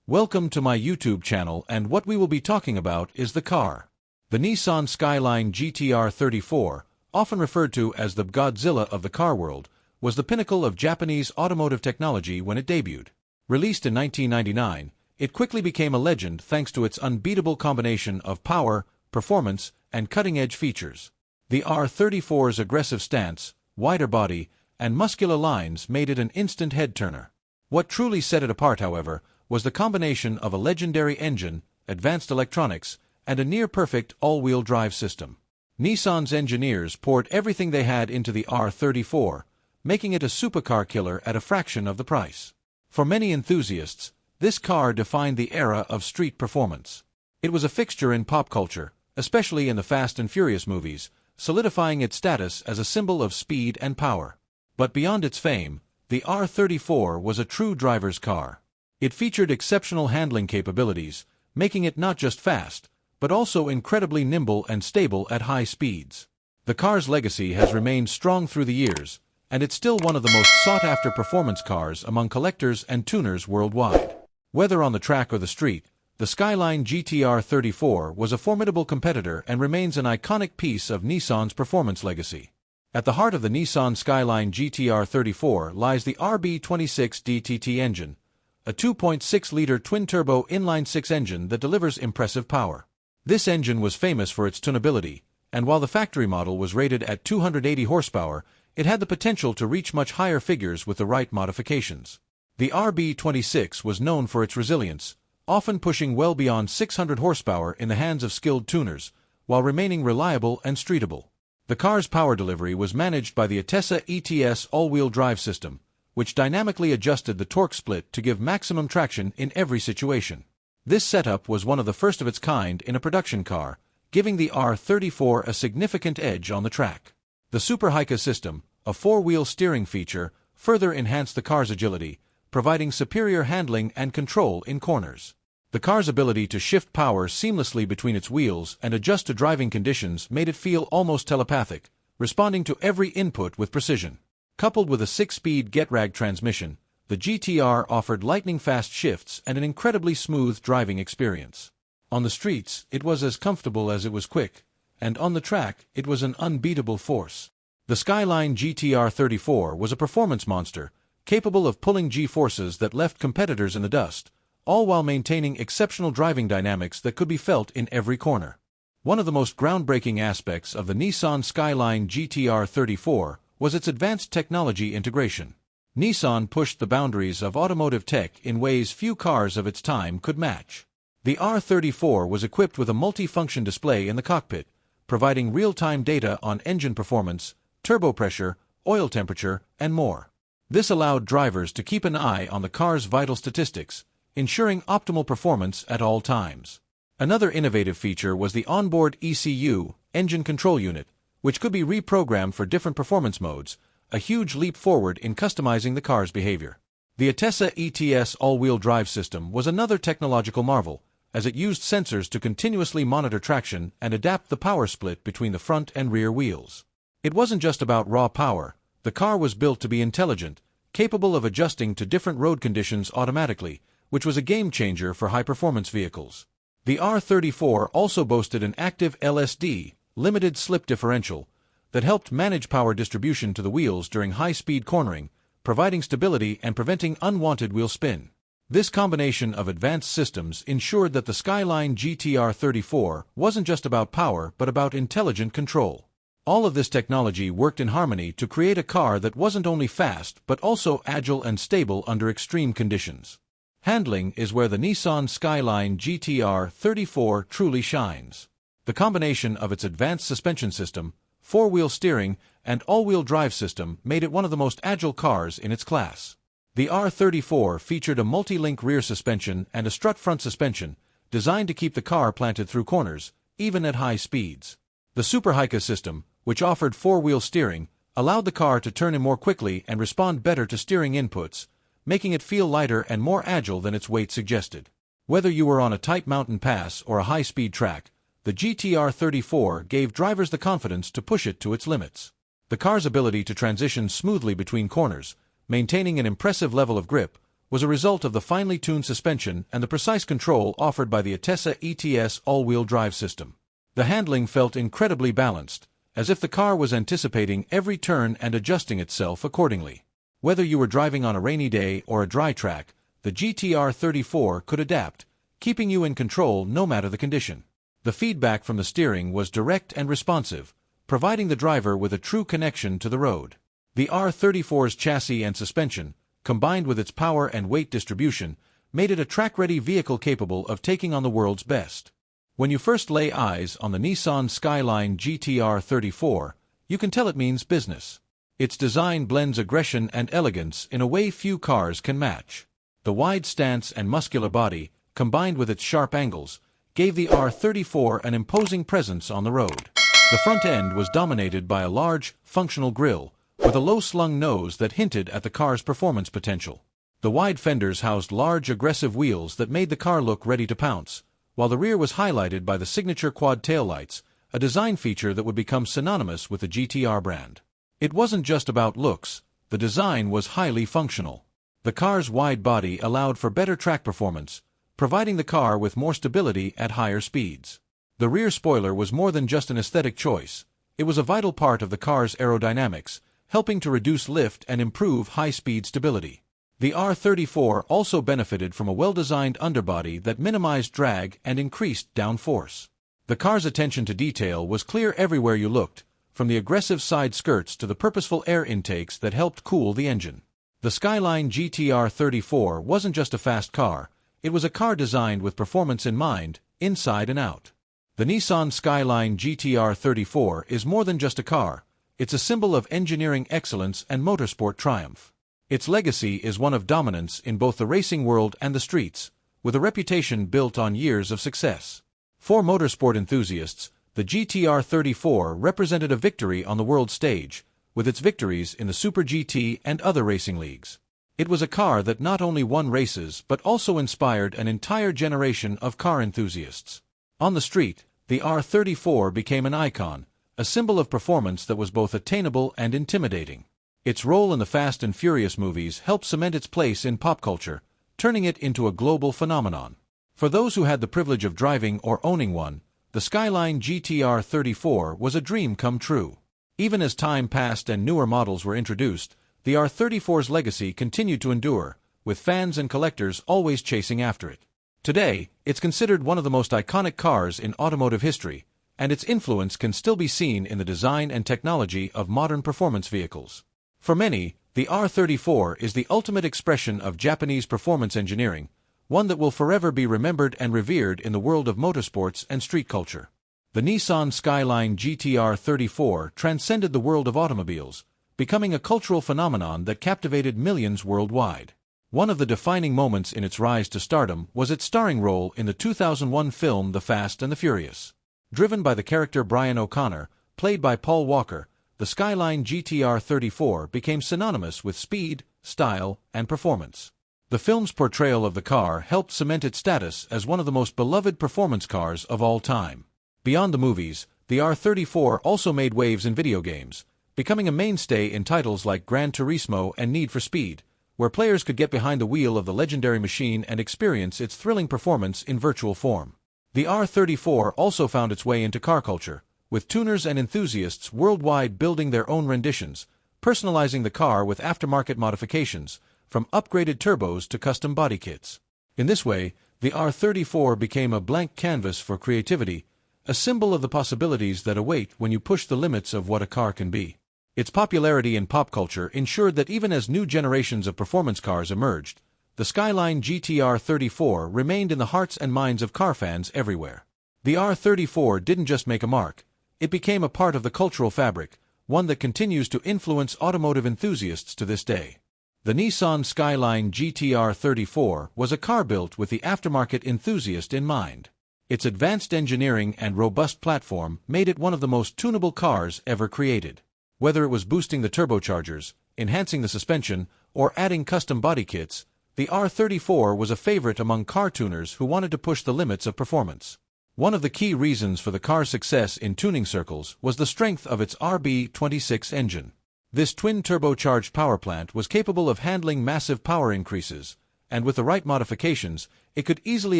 Welcome to my YouTube channel, and what we will be talking about is the car. The Nissan Skyline GT-R R34, often referred to as the Godzilla of the car world, was the pinnacle of Japanese automotive technology when it debuted. Released in 1999, it quickly became a legend thanks to its unbeatable combination of power, performance, and cutting-edge features. The R34's aggressive stance, wider body, and muscular lines made it an instant head-turner. What truly set it apart, however, was the combination of a legendary engine, advanced electronics, and a near-perfect all-wheel drive system. Nissan's engineers poured everything they had into the R34, making it a supercar killer at a fraction of the price. For many enthusiasts, this car defined the era of street performance. It was a fixture in pop culture, especially in the Fast and Furious movies, solidifying its status as a symbol of speed and power. But beyond its fame, the R34 was a true driver's car. It featured exceptional handling capabilities, making it not just fast, but also incredibly nimble and stable at high speeds. The car's legacy has remained strong through the years, and it's still one of the most sought-after performance cars among collectors and tuners worldwide. Whether on the track or the street, the Skyline GT-R R34 was a formidable competitor and remains an iconic piece of Nissan's performance legacy. At the heart of the Nissan Skyline GT-R R34 lies the RB26 DTT engine, a 2.6-liter twin-turbo inline-six engine that delivers impressive power. This engine was famous for its tunability, and while the factory model was rated at 280 horsepower, it had the potential to reach much higher figures with the right modifications. The RB26 was known for its resilience, often pushing well beyond 600 horsepower in the hands of skilled tuners, while remaining reliable and streetable. The car's power delivery was managed by the Atessa ETS all-wheel drive system, which dynamically adjusted the torque split to give maximum traction in every situation. This setup was one of the first of its kind in a production car, giving the R34 a significant edge on the track. The Super Hica system, a four-wheel steering feature, further enhanced the car's agility, providing superior handling and control in corners. The car's ability to shift power seamlessly between its wheels and adjust to driving conditions made it feel almost telepathic, responding to every input with precision. Coupled with a 6-speed GetRag transmission, the GT-R offered lightning-fast shifts and an incredibly smooth driving experience. On the streets, it was as comfortable as it was quick, and on the track, it was an unbeatable force. The Skyline GT-R R34 was a performance monster, capable of pulling G-forces that left competitors in the dust, all while maintaining exceptional driving dynamics that could be felt in every corner. One of the most groundbreaking aspects of the Nissan Skyline GT-R R34 was its advanced technology integration. Nissan pushed the boundaries of automotive tech in ways few cars of its time could match. The R34 was equipped with a multi-function display in the cockpit, providing real-time data on engine performance, turbo pressure, oil temperature, and more. This allowed drivers to keep an eye on the car's vital statistics, ensuring optimal performance at all times. Another innovative feature was the onboard ECU, engine control unit, which could be reprogrammed for different performance modes, a huge leap forward in customizing the car's behavior. The Atessa ETS all-wheel drive system was another technological marvel, as it used sensors to continuously monitor traction and adapt the power split between the front and rear wheels. It wasn't just about raw power. The car was built to be intelligent, capable of adjusting to different road conditions automatically, which was a game-changer for high-performance vehicles. The R34 also boasted an active LSD, limited slip differential, that helped manage power distribution to the wheels during high-speed cornering, providing stability and preventing unwanted wheel spin. This combination of advanced systems ensured that the Skyline GT-R R34 wasn't just about power but about intelligent control. All of this technology worked in harmony to create a car that wasn't only fast but also agile and stable under extreme conditions. Handling is where the Nissan Skyline GT-R R34 truly shines. The combination of its advanced suspension system, four-wheel steering, and all-wheel drive system made it one of the most agile cars in its class. The R34 featured a multi-link rear suspension and a strut front suspension, designed to keep the car planted through corners, even at high speeds. The Super Hica system, which offered four-wheel steering, allowed the car to turn in more quickly and respond better to steering inputs, making it feel lighter and more agile than its weight suggested. Whether you were on a tight mountain pass or a high-speed track, the GT-R R34 gave drivers the confidence to push it to its limits. The car's ability to transition smoothly between corners, maintaining an impressive level of grip, was a result of the finely tuned suspension and the precise control offered by the Atessa ETS all-wheel drive system. The handling felt incredibly balanced, as if the car was anticipating every turn and adjusting itself accordingly. Whether you were driving on a rainy day or a dry track, the GT-R 34 could adapt, keeping you in control no matter the condition. The feedback from the steering was direct and responsive, providing the driver with a true connection to the road. The R34's chassis and suspension, combined with its power and weight distribution, made it a track-ready vehicle capable of taking on the world's best. When you first lay eyes on the Nissan Skyline GT-R 34, you can tell it means business. Its design blends aggression and elegance in a way few cars can match. The wide stance and muscular body, combined with its sharp angles, gave the R34 an imposing presence on the road. The front end was dominated by a large, functional grille, with a low-slung nose that hinted at the car's performance potential. The wide fenders housed large, aggressive wheels that made the car look ready to pounce, while the rear was highlighted by the signature quad taillights, a design feature that would become synonymous with the GT-R brand. It wasn't just about looks, the design was highly functional. The car's wide body allowed for better track performance, providing the car with more stability at higher speeds. The rear spoiler was more than just an aesthetic choice. It was a vital part of the car's aerodynamics, helping to reduce lift and improve high-speed stability. The R34 also benefited from a well-designed underbody that minimized drag and increased downforce. The car's attention to detail was clear everywhere you looked, from the aggressive side skirts to the purposeful air intakes that helped cool the engine. The Skyline GT-R 34 wasn't just a fast car, it was a car designed with performance in mind, inside and out. The Nissan Skyline GT-R 34 is more than just a car, it's a symbol of engineering excellence and motorsport triumph. Its legacy is one of dominance in both the racing world and the streets, with a reputation built on years of success. For motorsport enthusiasts, the GT-R 34 represented a victory on the world stage, with its victories in the Super GT and other racing leagues. It was a car that not only won races but also inspired an entire generation of car enthusiasts. On the street, the R34 became an icon, a symbol of performance that was both attainable and intimidating. Its role in the Fast and Furious movies helped cement its place in pop culture, turning it into a global phenomenon. For those who had the privilege of driving or owning one, the Skyline GT-R 34 was a dream come true. Even as time passed and newer models were introduced, the R34's legacy continued to endure, with fans and collectors always chasing after it. Today, it's considered one of the most iconic cars in automotive history, and its influence can still be seen in the design and technology of modern performance vehicles. For many, the R34 is the ultimate expression of Japanese performance engineering, one that will forever be remembered and revered in the world of motorsports and street culture. The Nissan Skyline GT-R 34 transcended the world of automobiles, becoming a cultural phenomenon that captivated millions worldwide. One of the defining moments in its rise to stardom was its starring role in the 2001 film The Fast and the Furious. Driven by the character Brian O'Connor, played by Paul Walker, the Skyline GT-R 34 became synonymous with speed, style, and performance. The film's portrayal of the car helped cement its status as one of the most beloved performance cars of all time. Beyond the movies, the R34 also made waves in video games, becoming a mainstay in titles like Gran Turismo and Need for Speed, where players could get behind the wheel of the legendary machine and experience its thrilling performance in virtual form. The R34 also found its way into car culture, with tuners and enthusiasts worldwide building their own renditions, personalizing the car with aftermarket modifications, from upgraded turbos to custom body kits. In this way, the R34 became a blank canvas for creativity, a symbol of the possibilities that await when you push the limits of what a car can be. Its popularity in pop culture ensured that even as new generations of performance cars emerged, the Skyline GT-R 34 remained in the hearts and minds of car fans everywhere. The R34 didn't just make a mark, it became a part of the cultural fabric, one that continues to influence automotive enthusiasts to this day. The Nissan Skyline GT-R 34 was a car built with the aftermarket enthusiast in mind. Its advanced engineering and robust platform made it one of the most tunable cars ever created. Whether it was boosting the turbochargers, enhancing the suspension, or adding custom body kits, the R34 was a favorite among car tuners who wanted to push the limits of performance. One of the key reasons for the car's success in tuning circles was the strength of its RB26 engine. This twin-turbocharged power plant was capable of handling massive power increases, and with the right modifications, it could easily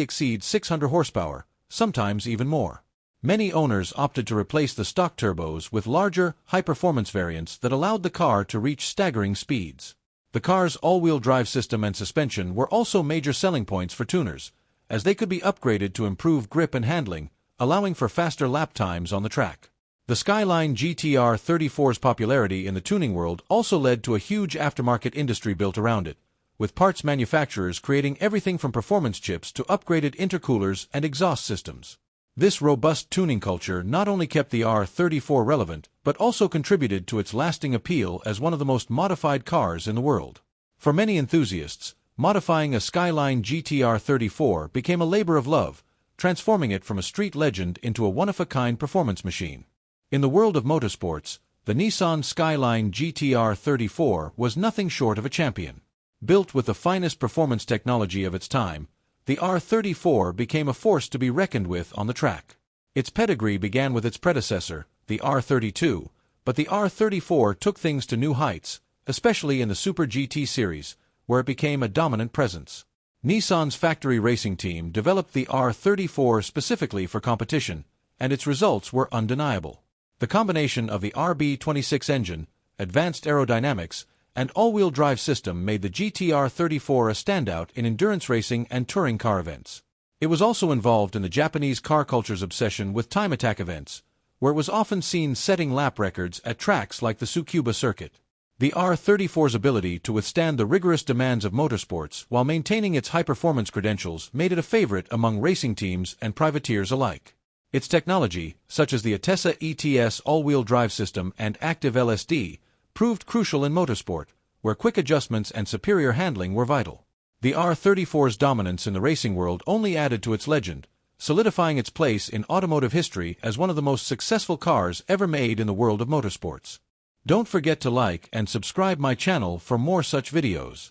exceed 600 horsepower, sometimes even more. Many owners opted to replace the stock turbos with larger, high-performance variants that allowed the car to reach staggering speeds. The car's all-wheel drive system and suspension were also major selling points for tuners, as they could be upgraded to improve grip and handling, allowing for faster lap times on the track. The Skyline GT-R R34's popularity in the tuning world also led to a huge aftermarket industry built around it, with parts manufacturers creating everything from performance chips to upgraded intercoolers and exhaust systems. This robust tuning culture not only kept the R34 relevant, but also contributed to its lasting appeal as one of the most modified cars in the world. For many enthusiasts, modifying a Skyline GT-R R34 became a labor of love, transforming it from a street legend into a one-of-a-kind performance machine. In the world of motorsports, the Nissan Skyline GT-R R34 was nothing short of a champion. Built with the finest performance technology of its time, the R34 became a force to be reckoned with on the track. Its pedigree began with its predecessor, the R32, but the R34 took things to new heights, especially in the Super GT series, where it became a dominant presence. Nissan's factory racing team developed the R34 specifically for competition, and its results were undeniable. The combination of the RB26 engine, advanced aerodynamics, and all-wheel drive system made the GT-R R34 a standout in endurance racing and touring car events. It was also involved in the Japanese car culture's obsession with time attack events, where it was often seen setting lap records at tracks like the Tsukuba circuit. The R34's ability to withstand the rigorous demands of motorsports while maintaining its high-performance credentials made it a favorite among racing teams and privateers alike. Its technology, such as the Atessa ETS all-wheel drive system and active LSD, proved crucial in motorsport, where quick adjustments and superior handling were vital. The R34's dominance in the racing world only added to its legend, solidifying its place in automotive history as one of the most successful cars ever made in the world of motorsports. Don't forget to like and subscribe my channel for more such videos.